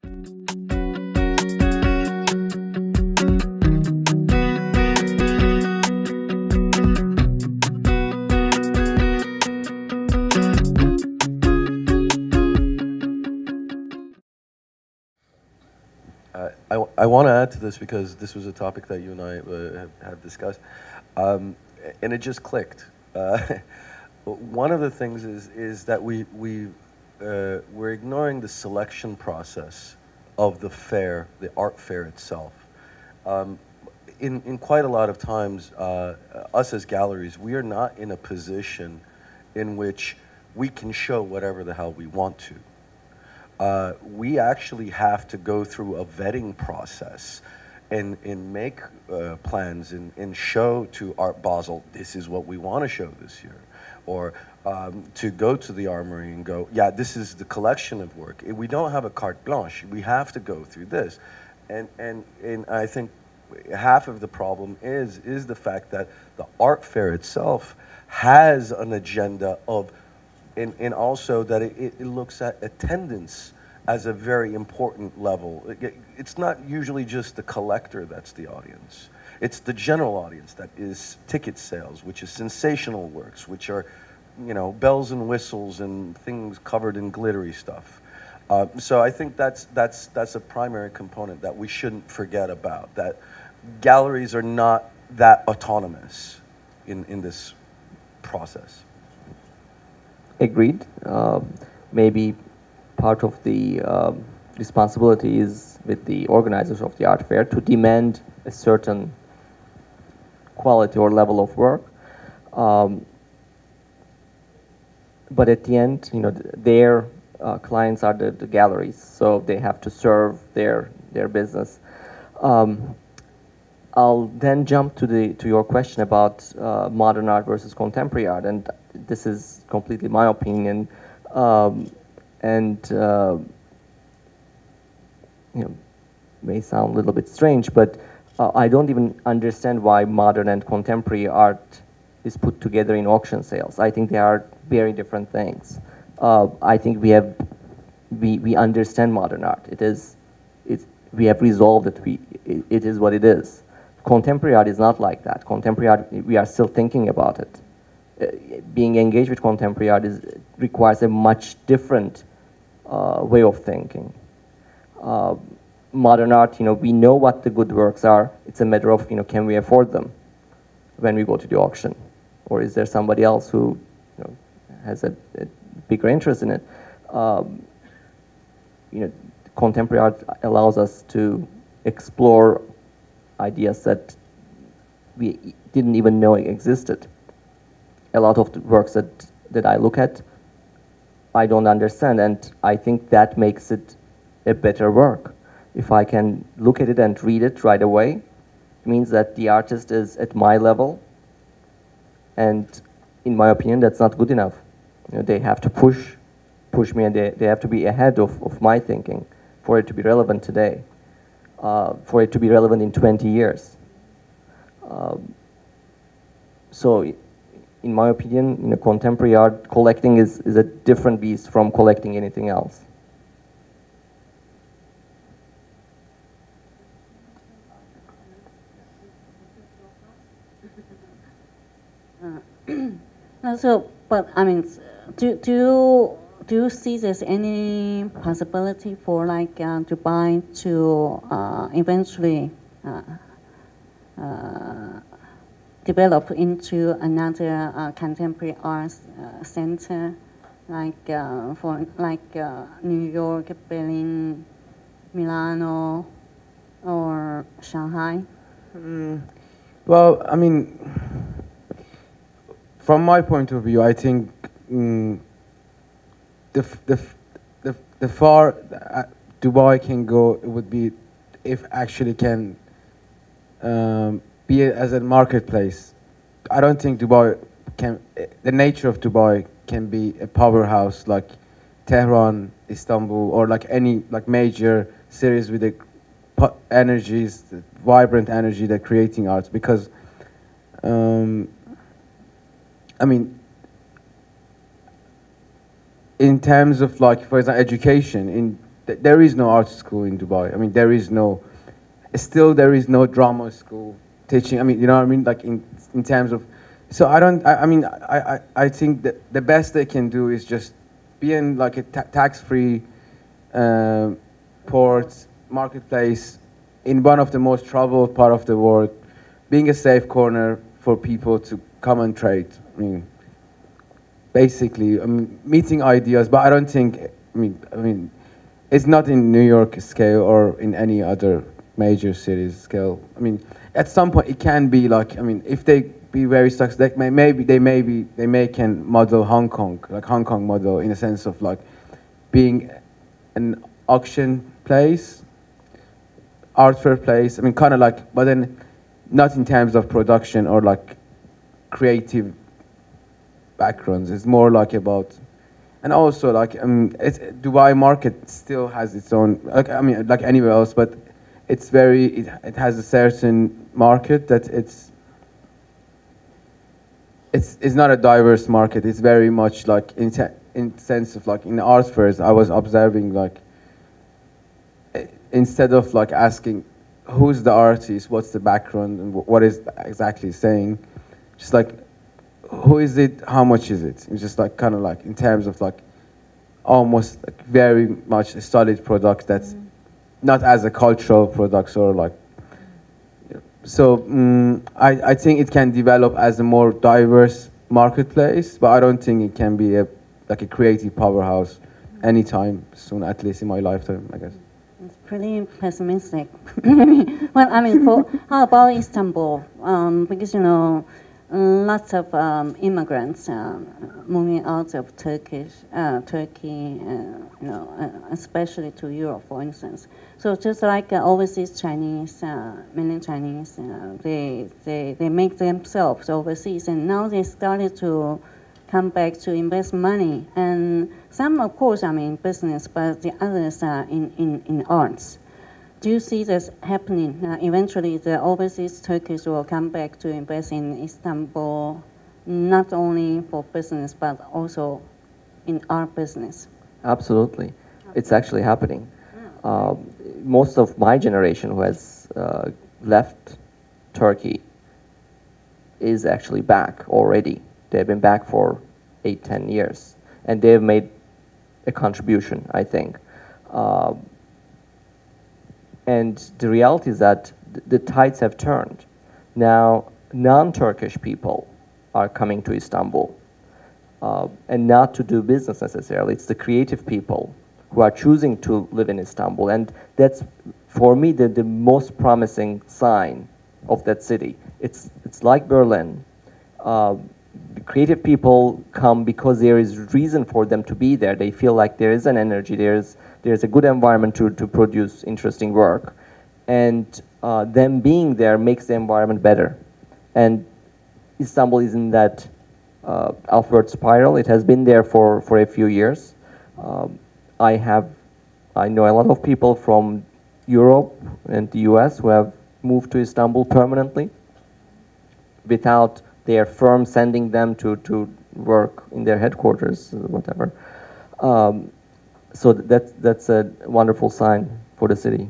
I want to add to this because this was a topic that you and I have discussed, and it just clicked. One of the things is that we're ignoring the selection process of the fair, the art fair itself. In quite a lot of times, us as galleries, we are not in a position in which we can show whatever the hell we want to. We actually have to go through a vetting process and make plans and show to Art Basel, this is what we want to show this year. Or to go to the armory and go, yeah, this is the collection of work. We don't have a carte blanche. We have to go through this. And I think half of the problem is the fact that the art fair itself has an agenda of, and also that it looks at attendance as a very important level. It's not usually just the collector that's the audience. It's the general audience that is ticket sales, which is sensational works, which are, you know, bells and whistles and things covered in glittery stuff. So I think that's a primary component that we shouldn't forget about, that galleries are not that autonomous in this process. Agreed. Maybe part of the responsibility is with the organizers of the art fair to demand a certain quality or level of work. But at the end, you know, their clients are the galleries, so they have to serve their business. I'll then jump to your question about modern art versus contemporary art, and this is completely my opinion. You know, may sound a little bit strange, but I don't even understand why modern and contemporary art is put together in auction sales. I think they are very different things. I think we understand modern art. We have resolved that it is what it is. Contemporary art is not like that. Contemporary art, we are still thinking about it. Being engaged with contemporary art requires a much different way of thinking. Modern art, you know, we know what the good works are. It's a matter of, you know, can we afford them when we go to the auction? Or is there somebody else who, you know, has a bigger interest in it? You know, contemporary art allows us to explore ideas that we didn't even know existed. A lot of the works that I look at, I don't understand, and I think that makes it a better work. If I can look at it and read it right away, it means that the artist is at my level, and in my opinion, that's not good enough. You know, they have to push me, and they have to be ahead of my thinking for it to be relevant today, for it to be relevant in 20 years. So, in my opinion, you know, contemporary art collecting is a different beast from collecting anything else. So, but I mean, do you see there's any possibility for like Dubai to eventually develop into another contemporary arts center, like for like New York, Berlin, Milano, or Shanghai? Well, I mean, from my point of view, I think the far Dubai can go would be if actually can be as a marketplace. I don't think Dubai can, the nature of Dubai can be a powerhouse like Tehran, Istanbul, or like any like major cities with the energies, the vibrant energy that creating arts, because I mean, in terms of like, for example, education, in there is no art school in Dubai. I mean, there is no drama school teaching. I mean, you know what I mean? Like in terms of, so I think that the best they can do is just be in like a tax-free port, marketplace, in one of the most traveled part of the world, being a safe corner for people to come and trade. I mean, basically, meeting ideas, but I don't think, I mean, it's not in New York scale or in any other major cities scale. I mean, at some point it can be like, I mean, if they be very successful, they may can model Hong Kong, like Hong Kong model, in a sense of like being an auction place, art fair place. I mean, kind of like, but then not in terms of production or like creative backgrounds. It's more like about, and also like Dubai market still has its own, like, I mean, like anywhere else, but it's very, it has a certain market that it's not a diverse market. It's very much like in sense of like in art fairs, I was observing like, instead of like asking who's the artist, what's the background, and what is exactly saying, just like, who is it, how much is it? It's just like kind of like in terms of like almost like very much a solid product that's not as a cultural product or like, so I think it can develop as a more diverse marketplace, but I don't think it can be like a creative powerhouse anytime soon, at least in my lifetime, I guess. It's pretty pessimistic. Well, I mean, how about Istanbul? Because, you know, lots of immigrants moving out of Turkey, you know, especially to Europe, for instance. So just like overseas Chinese, mainland Chinese, they make themselves overseas, and now they started to come back to invest money. And some, of course, are in business, but the others are in arts. Do you see this happening? Eventually, the overseas Turkish will come back to invest in Istanbul, not only for business, but also in art business. Absolutely. It's actually happening. Most of my generation who has left Turkey is actually back already. They've been back for 8-10 years, and they've made a contribution, I think. And the reality is that the tides have turned. Now, non-Turkish people are coming to Istanbul, and not to do business necessarily. It's the creative people who are choosing to live in Istanbul. And that's, for me, the most promising sign of that city. It's like Berlin. The creative people come because there is reason for them to be there. They feel like there is an energy, there's a good environment to produce interesting work. And them being there makes the environment better. And Istanbul is in that upward spiral. It has been there for a few years. I know a lot of people from Europe and the US who have moved to Istanbul permanently without their firm sending them to work in their headquarters, whatever. So that's a wonderful sign for the city.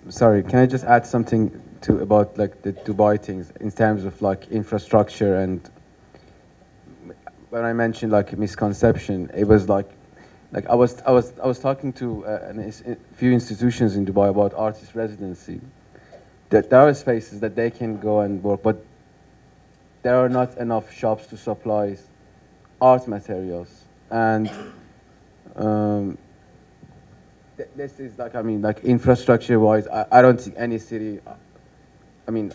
Sorry, can I just add something about like the Dubai things in terms of like infrastructure? And when I mentioned like misconception, it was like I was talking to a few institutions in Dubai about artist residency. That there are spaces that they can go and work, but there are not enough shops to supply art materials. And this is like, I mean, like infrastructure-wise, I don't think any city, I mean,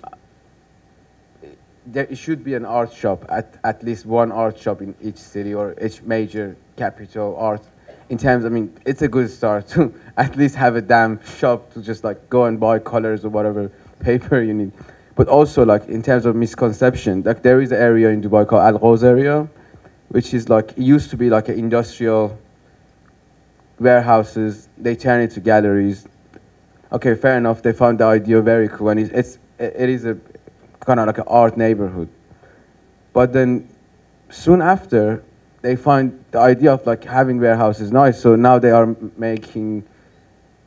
there should be an art shop, at least one art shop in each city or each major capital art. In terms, I mean, it's a good start to at least have a damn shop to just like go and buy colors or whatever paper you need. But also like in terms of misconception, like there is an area in Dubai called Al Ghoz area, which is like, it used to be like an industrial warehouses. They turn it to galleries. Okay, fair enough. They found the idea very cool, and it is a kind of like an art neighborhood. But then soon after, they find the idea of like having warehouses nice. So now they are making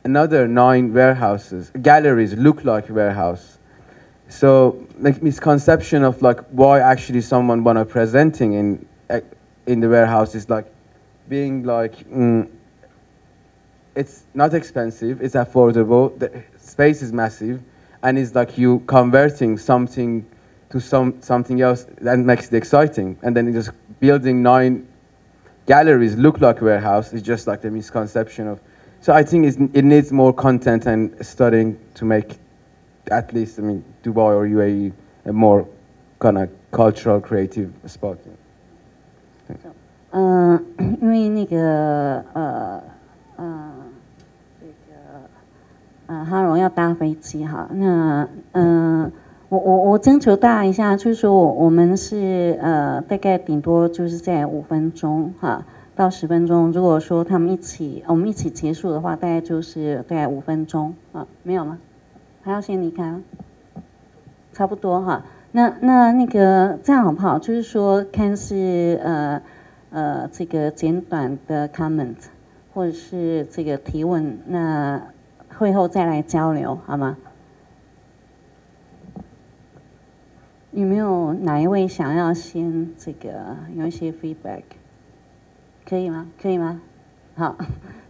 another 9 warehouses, galleries look like warehouse. So like misconception of like why actually someone wanna presenting in the warehouse is like being like it's not expensive, it's affordable, the space is massive, and it's like you converting something to something else that makes it exciting, and then just building 9 galleries look like a warehouse is just like the misconception of. So I think it needs more content and studying to make, at least, I mean, Dubai or UAE a more kind of cultural creative spot. 因为那个Haro 要搭飞机哈，那我征求大家一下，就是说我们是大概顶多就是在5分钟哈到10分钟，如果说我们一起结束的话，大概就是大概5分钟啊，没有吗？还要先离开吗？差不多哈。那个这样好不好？就是说看是这个简短的 comment 或者是这个提问，那会后再来交流好吗？有没有哪一位想要先这个有一些 feedback？ 可以吗？可以吗？好，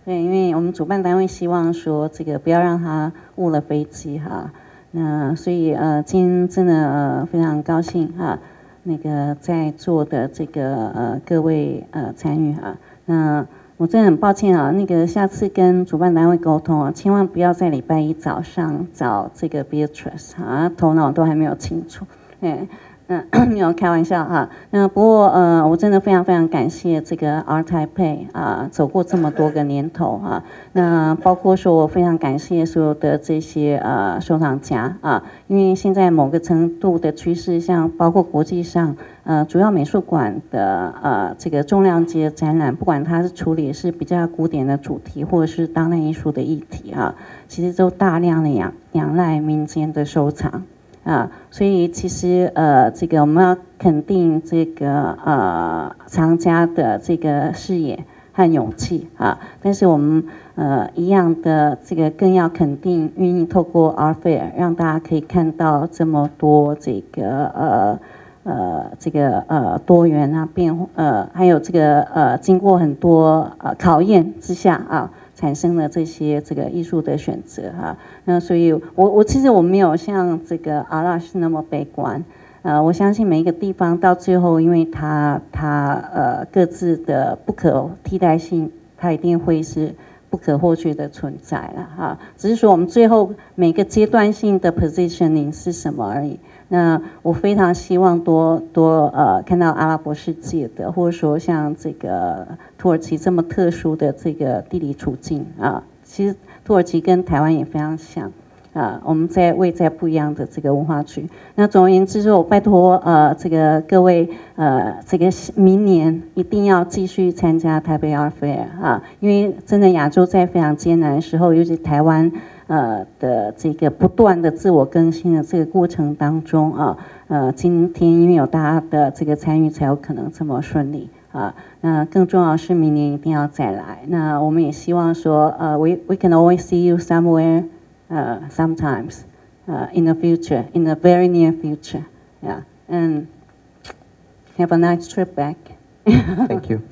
对，因为我们主办单位希望说这个不要让他误了飞机哈。那所以今天真的非常高兴哈，那个在座的这个各位参与哈。那我真的很抱歉啊，那个下次跟主办单位沟通啊，千万不要在礼拜一早上找这个 Beatrice 啊，头脑都还没有清楚。没有开玩笑哈。那不过我真的非常非常感谢这个 Art Taipei 走过这么多个年头哈。那包括说我非常感谢所有的这些收藏家因为现在某个程度的趋势，像包括国际上主要美术馆的这个重量级的展览，不管它是处理是比较古典的主题，或者是当代艺术的议题其实都大量的仰赖民间的收藏。所以其实这个我们要肯定这个藏家的这个视野和勇气但是我们一样的这个更要肯定愿意透过 Art Fair 让大家可以看到这么多这个多元还有这个经过很多考验之下产生了这些这个艺术的选择那所以我其实我没有像这个Arash那么悲观我相信每一个地方到最后，因为它各自的不可替代性，它一定会是不可或缺的存在了只是说我们最后每个阶段性的 positioning 是什么而已。那我非常希望多看到阿拉伯世界的，或者说像这个土耳其这么特殊的这个地理处境其实土耳其跟台湾也非常像我们位在不一样的这个文化区。那总而言之说，我拜托这个各位这个明年一定要继续参加台北 Art Fair 因为真的亚洲在非常艰难的时候，尤其台湾的这个不断的自我更新的这个过程当中今天因为有大家的这个参与，才有可能这么顺利那更重要的是明年一定要再来。那我们也希望说we can always see you somewhere sometimes in the future, in the very near future. Yeah, and have a nice trip back. Thank you.